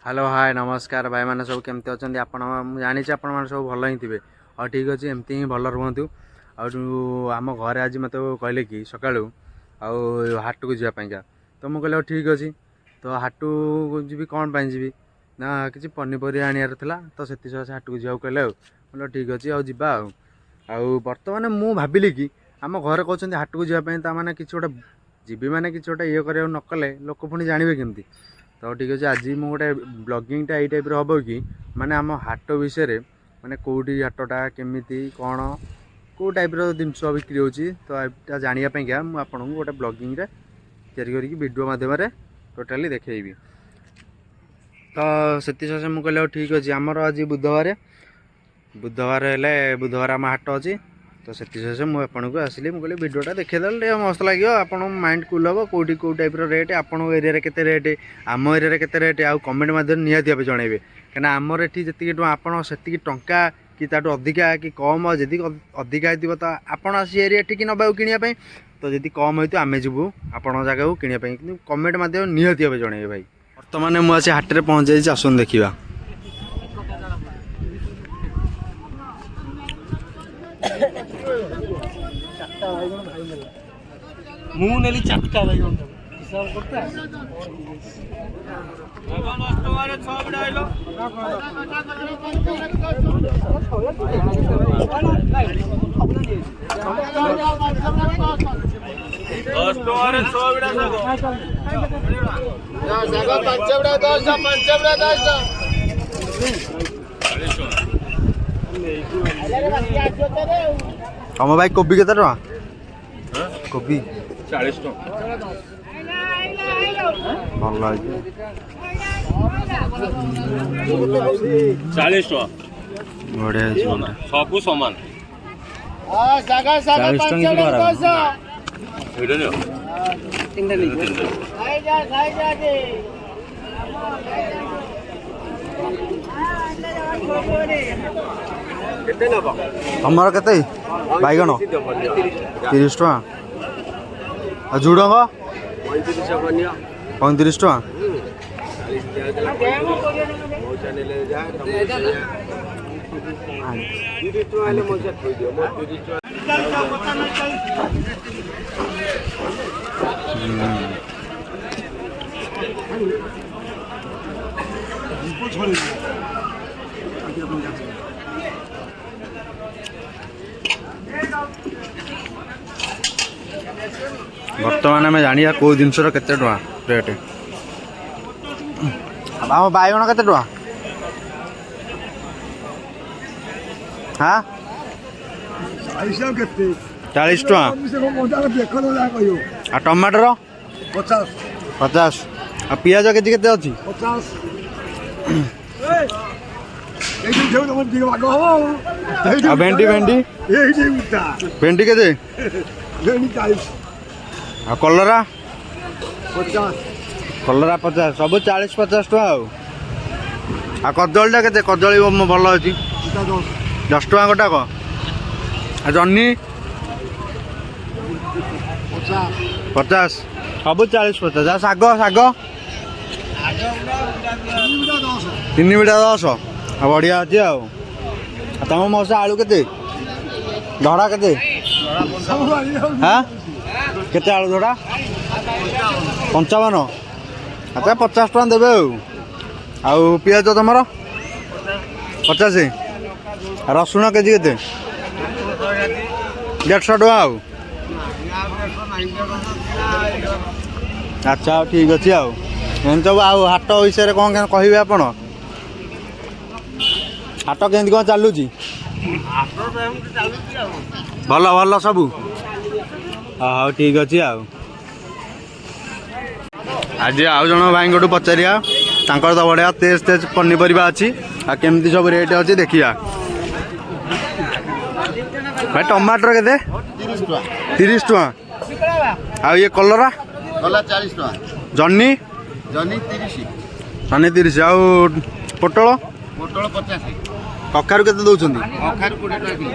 Hello hi नमस्कार भाई मैंने सब केमती अच्छा आप जानी आप सब भल ही थे और ठीक अच्छे एमती ही भल रुहतु आम घर आज मत कहले कि सका हाट को जावाईका तो मुझे कहले ठीक अच्छे तो हाट को जी कौन पाई जी ना कि पनीपरिया आनार था तो से हाट को जाऊ कहले बोले ठीक अच्छे बर्तमान मु भाविली कि आम घर कहते हाट को जावाई कि गोटे जीवी मैंने कि गोटे ये करा नकले लोक पुणी जानवे केमती तो ठीक अच्छे आज मुझे गोटे ब्लॉगिंगटा ये टाइप हम कि माने आम हाट विषय माने कौटी हाटटा केमी कौन कौ टाइप जिनस बिक्री होची तो यहाँ जानापी मुझे गोटे ब्लॉगिंग या वीडियो मध्यम टोटाली देखी तो से मुझे कहले ठीक अच्छे आमर आज बुधवार बुधवार आम हाट अच्छी तो से मुझे आसली मुझे वीडियोटा देखीदे मस्त लगे आप माइंड कूल हम कौटी कौ टाइप रेट आपण एरिया के रेट आम एरिया के रेट आउ कमेंट मध्य निहाती भाव जनइबे कहीं आमर ये जी आपड़ से टंका कि अधिका कि कम जी अधिका हो तो आपड़ आसी एरिया ठीक नवा किणापी तो जी कम हो आम जीवु आपण जगह किणापी कि कमेंट मध्य निहाती भाव जनइबे भाई बर्तमान मुझे हाट में पहुँच जाइए आसन देखा ମୁଁ ନେଲି ଚାଟକା ବାଇଗଣ ହିସାବ କରତେ 10 हम भाई कोबी केते टका कोबी 40 टका भल 40 टका बढ़िया सब समान 40 टका एटा नियो तीनटा नहीं खाई जा दे तमर केते बैगण 30 टका आ झुडंग 35 टका बर्तमान आम जाना कौ जिनसर के रेट आम बैगण के हाँ 40 टका आ टमाटर 50 आ पियाज केजी केते अच्छी 50 आ भेंडी भेंडी भेंडी केते आ कलरा 50 सब 40-50 टका आ कदलीटा केते कदली भल अच्छी 10 टका गोटाक आ जन्नी 50 सब 40-50 आ शाग शाग 3 बिटा 10 आ बढ़िया अच्छी तुम मौसा आलू केते धड़ा केते हाँ केते आलू धड़ा 55 अच्छा 50 टका देवे आउ पियाज तुमर 50 रसुण केजी केते 150 टका अच्छा ठीक अच्छे सब हाट विषय कौन कहे आप हाट केमती कौन चलुची भल भल सब हाँ ठीक अच्छे आज आउ जन भाई पचारिया तो बढ़िया तेज तेज पनीपरिया अच्छी आ केमती सब रेट अच्छी देखिया भाई टमाटर के 30 टका आ ये कलरा 40 टका जन्नी जनी 30 जन्नी 30 आ पोटल 50 कखारू केते दउछंदी कखारू 20 टका किलो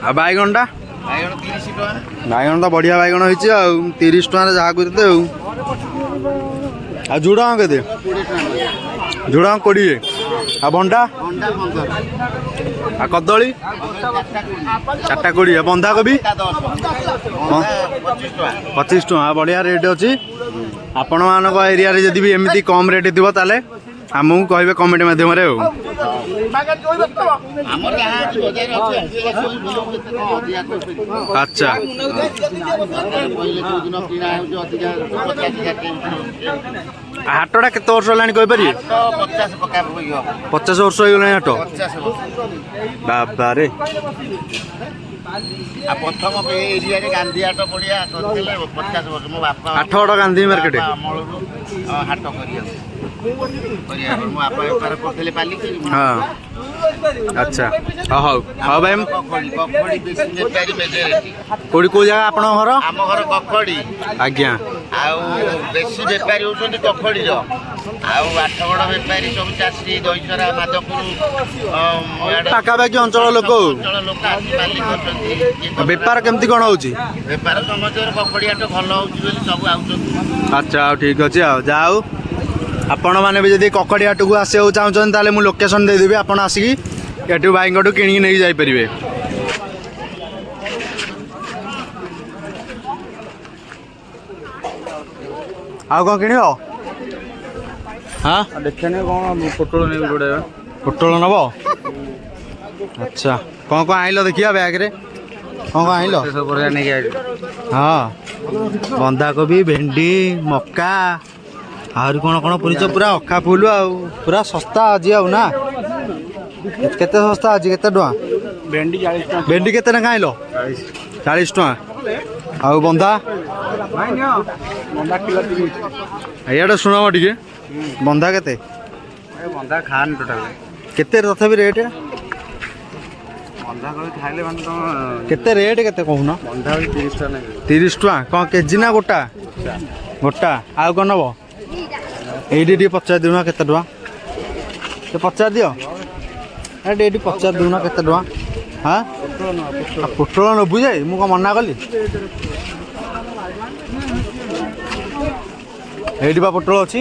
आ बैगणटा बाइगण 30 टका बैगण तो बढ़िया बैगण होइछि आ 30 टका जहा को देते ଆଉ ଝୁଡ଼ଙ୍ଗ କେତେ? 20 ଟଙ୍କା। ଝୁଡ଼ଙ୍ଗ 20। ଆଉ ଭଣ୍ଡା? ଭଣ୍ଡା 15। ଆଉ କଦଳୀ? 4ଟା 20। ଆଉ ବନ୍ଧାକୋବି? 25 ଟଙ୍କା। ବଢ଼ିଆ ରେଟ୍ ଅଛି। ଆପଣମାନଙ୍କ ଏରିଆରେ ଯଦି ବି ଏମିତି କମ୍ ରେଟ୍ ଥିବ ତାହେଲେ ଆମକୁ କହିବେ କମେଣ୍ଟ ମାଧ୍ୟମରେ ଆଉ। ଆମର ଯାହା ଅଛି ବଜାର ଅଛି ଅଧିକା କହୁଛନ୍ତି। ଆଚ୍ଛା କହିଲେ କୋଉଦିନ କିଣା ହେଉଛି ଅଧିକା 50 ହାଟଟା କେତେ ବର୍ଷ ହେଲାଣି କହିପାରିବେ? 50 ପକାପକି ହବ। 50 ବର୍ଷ ହେଇଗଲାଣି ହାଟ। 50 ବର୍ଷ। ବାବାରେ। ଆଉ ପ୍ରଥମ ଏରିଆରେ ଗାନ୍ଧୀ ହାଟ ପଡ଼ିଆ କରିଥିଲେ 50 ବର୍ଷ। ମୋ ବାପା ଆଠଗଡ଼ ଗାନ୍ଧୀ ମାର୍କେଟ। ଅମଳରୁ ହାଟ କରିବାକୁ ମୋ ବାପା ବେପାର କରୁଥିଲେ ପାଲିକି। ହଁ ଆଚ୍ଛା ହଉ ହଉ ଭାଇ। କଖଡ଼ି ବେଶୀ ବେପାରୀ ମେଜରିଟି। କୋଉଠି କୋଉ ଜାଗା ଆପଣଙ୍କ ଘର? ଆମ ଘର କଖଡ଼ି। ଆଜ୍ଞା। ଆଉ ବେଶୀ ବେପାରୀ ହେଉଛନ୍ତି କଖଡ଼ିର। ଆଉ ଆଠଗଡ଼ ବେପାରୀ ସବୁ ଚାଷୀ ଦହିସରା ମାଧପୁର ପାଖାପାଖି ଅଞ୍ଚଳ ଲୋକ ଆଉ। ଅଞ୍ଚଳ ଲୋକ ଆସି ପାଲି କରୁଛନ୍ତି। ବେପାର କେମିତି କ'ଣ ହଉଛି? ବେପାର ସମସ୍ତଙ୍କର କଖଡ଼ି ହାଟ ଭଲ ହେଉଛି ବୋଲି ସବୁ ଆଉଛନ୍ତି। ଆଚ୍ଛା ଆଉ ଠିକ୍ ଅଛି ଆଉ ଯାହା ହଉ ଆପଣମାନେ ବି ଯଦି କଖଡ଼ି ହାଟକୁ ଆସିବାକୁ ଚାହୁଁଛନ୍ତି ତାହେଲେ ମୁଁ ଲୋକେସନ୍ ଦେଇଦେବି। ଆପଣ ଆସିକି ଏଠୁ ଭାଇଙ୍କଠୁ କିଣିକି ନେଇକି ଯାଇପାରିବେ। ଆଉ କ'ଣ କିଣିବ? ହଁ ଦେଖିନି କ'ଣ ପୋଟଳ ନେବି ଗୋଟେ। ପୋଟଳ ନେବ? ଆଚ୍ଛା କ'ଣ କ'ଣ ଆଣିଲ ଦେଖିବା ବ୍ୟାଗ୍ରେ? କ'ଣ କ'ଣ ଆଣିଲ? ସବୁ ପରିବା ନେଇକି ଆଇଲି। ହଁ ବନ୍ଧାକୋବି ଭେଣ୍ଡି ମକା ଆହୁରି କ'ଣ କ'ଣ ପୁରିଛ ପୁରା ଅଖା ଫୁଲ ଆଉ ପୁରା ଶସ୍ତା ଆଜି ଆଉ ନା? କେତେ ଶସ୍ତା ଅଛି? କେତେ ଟଙ୍କା? ଭେଣ୍ଡି 40 ଟଙ୍କା। ଭେଣ୍ଡି କେତେ ଟଙ୍କା ଆଣିଲ? 40 ଟଙ୍କା। ଆଉ ବନ୍ଧା? ବନ୍ଧା କିଲୋ 30। ଇଆଡ଼େ ଶୁଣମ ଟିକେ ବନ୍ଧା କେତେ? ବନ୍ଧା ଖାଆନି ଟୋଟାଲ। କେତେ ତଥାପି ରେଟ୍? ବନ୍ଧା କରି ଖାଇଲେ ମାନେ ତମ କେତେ ରେଟ୍ କେତେ କହୁନ? ବନ୍ଧା ବି 30 ଟଙ୍କା ନେବେ। 30 ଟଙ୍କା। କ'ଣ କେଜି ନା ଗୋଟା? ଗୋଟା। ଆଉ କ'ଣ ନେବ? ଏଇଠି ଟିକେ ପଚାରି ଦେଉନ କେତେ ଟଙ୍କା? ଟିକେ ପଚାରି ଦିଅ। ଏଇଠି ଏଇଠି ପଚାରି ଦେଉନ କେତେ ଟଙ୍କା? ହଁ ପୋଟଳ ନେବୁ ଯେ ମୁଁ କ'ଣ ମନା କଲି? ଏଇଠି ବା ପୋଟଳ ଅଛି।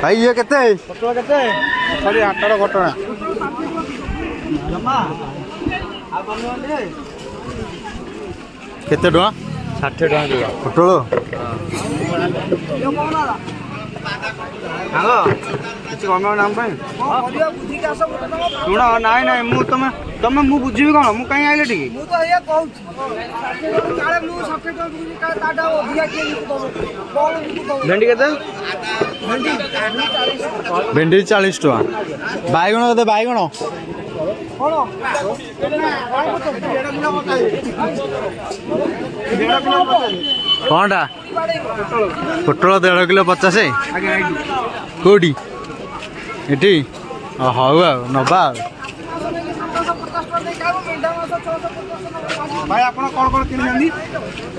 ଭାଇ ଇଏ କେତେ? ପୋଟଳ କେତେ? ଖାଲି ହାଟର ଘଟଣା। କେତେ ଟଙ୍କା? 60 ଟଙ୍କା କିଲୋ। ପୋଟଳ ସାଙ୍ଗ କିଛି କମେଇବ ନା ଆମ ପାଇଁ? ଶୁଣ ନାଇଁ ନାଇଁ ମୁଁ ବୁଝିବି କ'ଣ? ମୁଁ କାହିଁ ଆଇଲେ ଟିକେ? ଭେଣ୍ଡି କେତେ? ଭେଣ୍ଡି 40 ଟଙ୍କା। ବାଇଗଣ କେତେ? ବାଇଗଣ କ'ଣଟା? ପୋଟଳ 1.5 କିଲୋ 50। କେଉଁଠି? ଏଠି? ହଉ ଆଉ ନବା ଆଉ। ଭାଇ ଆପଣ କ'ଣ କ'ଣ କିଣିଛନ୍ତି?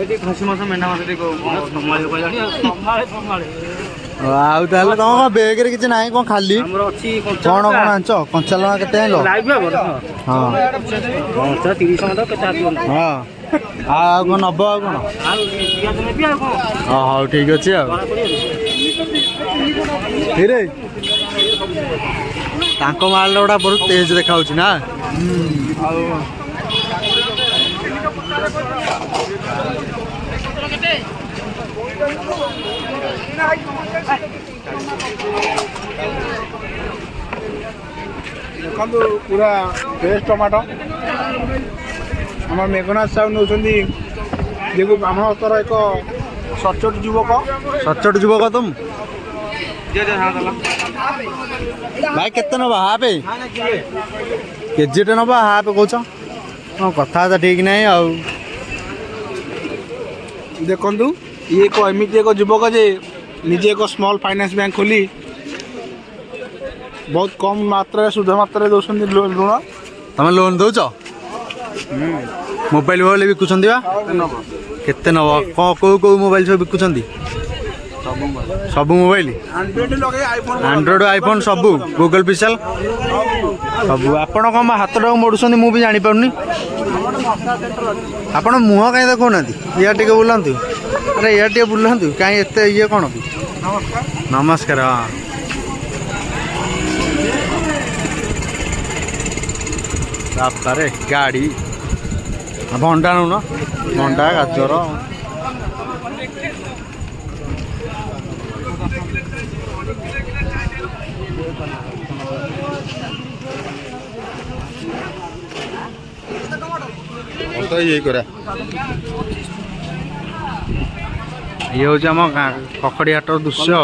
ଏଠି ଖସି ମାଛ ମେଣ୍ଢା ମାଛ ଟିକେ ଆଉ ତାହେଲେ ତମ କ'ଣ ବେଗରେ କିଛି ନାହିଁ? କ'ଣ ଖାଲି ଆମର ଅଛି କ'ଣ କ'ଣ ଆଣିଛ? କଞ୍ଚା ଲଙ୍କା କେତେ ଆଣିଲ? ହଁ 30 ଟଙ୍କା କେତେ ଆସିବ? ହଁ ଆଉ କ'ଣ ନେବ? ଆଉ କ'ଣ? ହଉ ଠିକ୍ ଅଛି ଆଉ। ହିରେ ତାଙ୍କ ମାଲଟା ଗୁଡ଼ା ବହୁତ ତେଜ ଦେଖାଯାଉଛି ନା? ଦେଖନ୍ତୁ ପୁରା ଫ୍ରେଶ୍ ଟମାଟୋ। ଆମର ମେଘନାଥ ସାହୁ ନେଉଛନ୍ତି ଆମର ଏକ ସଚ୍ଚୋଟ ଯୁବକ। ସଚ୍ଚୋଟ ଯୁବକ ତୁମ ଭାଇ କେତେ ନେବା? ହାପେ କେଜିଟେ ନେବା? ହାପେ କହୁଛ? ହଁ କଥାବାର୍ତ୍ତା ଠିକ୍ ନାହିଁ ଆଉ। ଦେଖନ୍ତୁ ଇଏ ଏକ ଏମିତି ଏକ ଯୁବକ ଯେ ନିଜେ ଏକ ସ୍ମଲ୍ ଫାଇନାନ୍ସ ବ୍ୟାଙ୍କ ଖୋଲି ବହୁତ କମ୍ ମାତ୍ରାରେ ସୁଧ ମାତ୍ରାରେ ଦେଉଛନ୍ତି ଋଣ। ତମେ ଲୋନ୍ ଦଉଛ? ମୋବାଇଲ ଫୋବାଇଲ ବିକୁଛନ୍ତି ବା? କେତେ ନେବ? କ'ଣ କେଉଁ କେଉଁ ମୋବାଇଲ ସବୁ ବିକୁଛନ୍ତି? ସବୁ ମୋବାଇଲ? ଆଣ୍ଡ୍ରଏଡ଼ ଆଇଫୋନ୍ ସବୁ? ଗୁଗଲ ପିକ୍ସେଲ ସବୁ? ଆପଣ କ'ଣ ହାତଟାକୁ ମୋଡ଼ୁଛନ୍ତି ମୁଁ ବି ଜାଣିପାରୁନି। ଆପଣ ମୁହଁ କାହିଁ ଦେଖାଉନାହାନ୍ତି? ଇଆଡ଼େ ଟିକେ ବୁଲନ୍ତୁ। अरे यार टे बुलांतु कहीं एते ये कौन भी नमस्कार। नमस्कार हाँ रास्तारे गाड़ी भंडा नौ भंडा गाजर तो ये करा ये हूँ आम ककड़ी हाटर दृश्य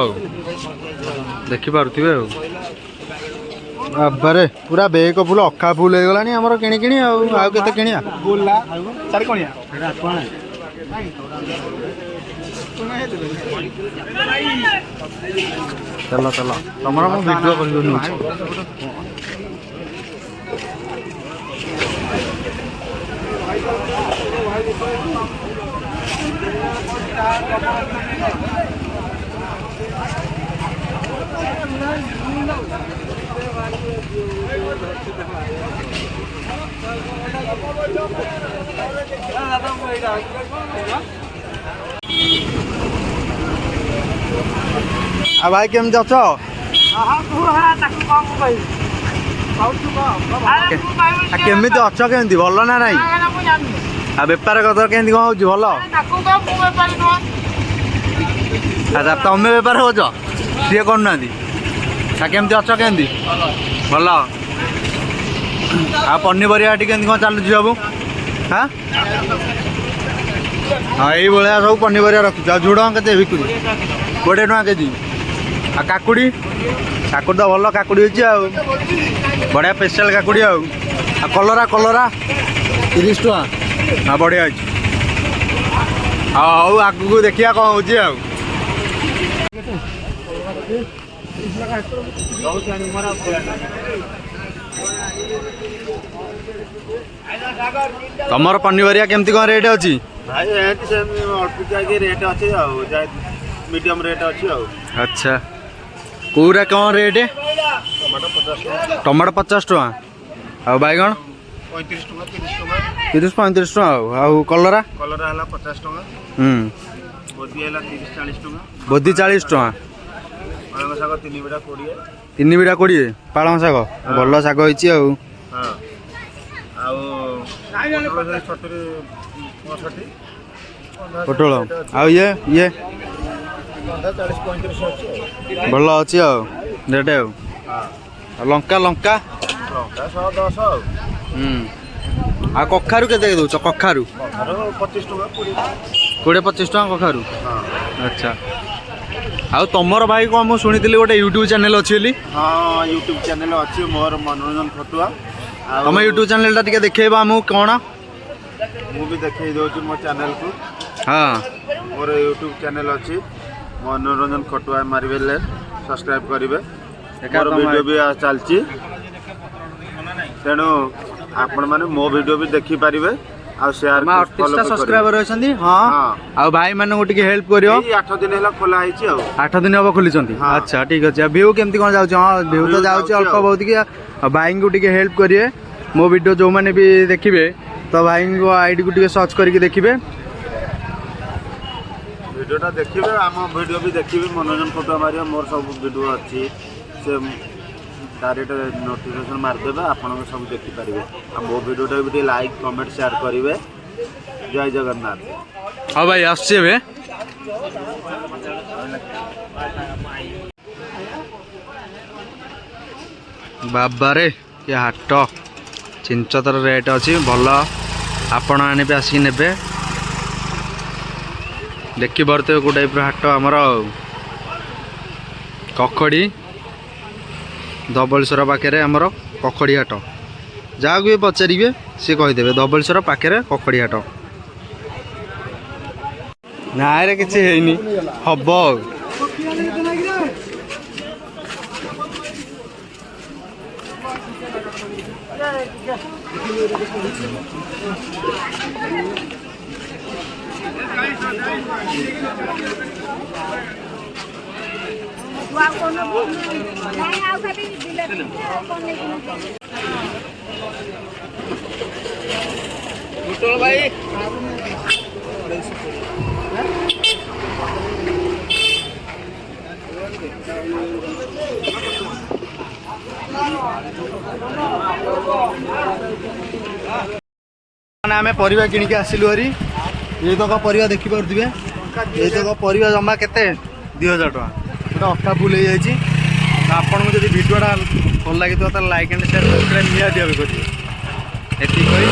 देखिपे बाबारे पूरा बेग फुल अखा फुल हो गलानी आमर किणी किणी आउ केते किणिया गोला चारि कणिया चल चल तुम वीडियो कर आ भाई केमती अछ केमिति अछ केमती भल ना नाई आ बेपार कदर केमती कौन होची भल अच्छा तमें बेपार होच सी करना केमती अछ केमती भल आ पनीपरिया केमती कौन चलुची सब हाँ हाँ ये सब पनीपरिया रखुच झुड़ंग के बिकुच 20 टका केजी आ काकुड़ी काकुड़ी तो भल काकुड़ी होची आ बढ़िया स्पेशल काकुड़ी आ कलरा कलरा 30 टका हाँ बढ़िया अच्छे हाँ आगू देखिया कौन हो तमर पनीपरिया केमती कौन रेट अच्छी भाई अल्प रेट अच्छे मीडियम रेट अच्छे अच्छा पूरा कौन रेट टमाटो 50 टका आ बैगन 35 टका 30 35 टका आ कलरा कलरा है 50 टका बोदी है 30 40 टका बोदी 40 टका पालंग शाग 3 बिड़ा 20 3 बिड़ा 20 पालंग शाग भल शाग होइची आ हाँ आउ छोटे 65 पोटल आ ये 40 35 अच्छे भल अच्छी आ रेट लंका लंका लंका 110 आ कखारू के दौच कखारू 25 टका 20 25 टका कखारू हाँ अच्छा आ तमर भाई कौन मुझे शुणी गोटे यूट्यूब चैनल अच्छी हाँ यूट्यूब चैनल अच्छी मोर मनोरंजन खटुआ तुम यूट्यूब चैनल टा देखा आमको कौन मुझे देखे दूसरी मो चैनल को हाँ मोर यूट्यूब चैनल अच्छी मनोरंजन खटुआ मारे सब्सक्राइब करेंगे मोर वीडियो भी चलती तेणु आपण मैंने मो वीडियो भी देखी पारे आ शेयर 38 सब्सक्राइबर अच्छी हाँ आ भाई मानक टिके हेल्प करियो 8 दिन है खोला है 8 दिन हम खोली अच्छा ठीक अच्छे व्यू केमती कौन जाऊँ हाँ व्यू तो जाऊँ अल्प बहुत कि भाई को टिके हेल्प करिए मो वीडियो जो मैंने भी देखिए तो भाई को आईडी को टिके सर्च करके देखिए वीडियोटा देखिए आम वीडियो भी देखिए मनोरंजन फोटो मारिया मोर सब वीडियो अच्छी से डायरेक्ट नोटिफिकेशन मारदेवे आपन सब देखिपारे आ मो वीडियोटा भी लाइक कमेंट शेयर करेंगे जय जगन्नाथ हाँ भाई आसचे बाबारे ये हाट चिंचतर रेट अच्छी भल आपण आने आसिक ने देखी पारे को टाइप हाट आमर कखड़ी धबलेश्वर पाखे आमर कखड़ी हाट जहाँ भी पचारे सी कहीदेवे धबलेश्वर पाखे कखड़ी हाट ना किसी हम भाई ମାନେ ଆମେ ପରିବା କିଣିକି ଆସିଲୁ ହରି ଏଇତକ ପରିବା ଦେଖିପାରୁଥିବେ ଏଇତକ ପରିବା ଜମା କେତେ 2000 ଟଙ୍କା ଗୋଟେ ଅଖା ଫୁଲ ହେଇଯାଇଛି ତ ଆପଣଙ୍କୁ ଯଦି ଭିଡ଼ିଓଟା ଭଲ ଲାଗିଥିବ ତାହେଲେ ଲାଇକ୍ ଆଣ୍ଡ ସେୟାର ସବସ୍କ୍ରାଇବ୍ ନିହାତି ଭାବେ କରିବେ ଏତିକି କହି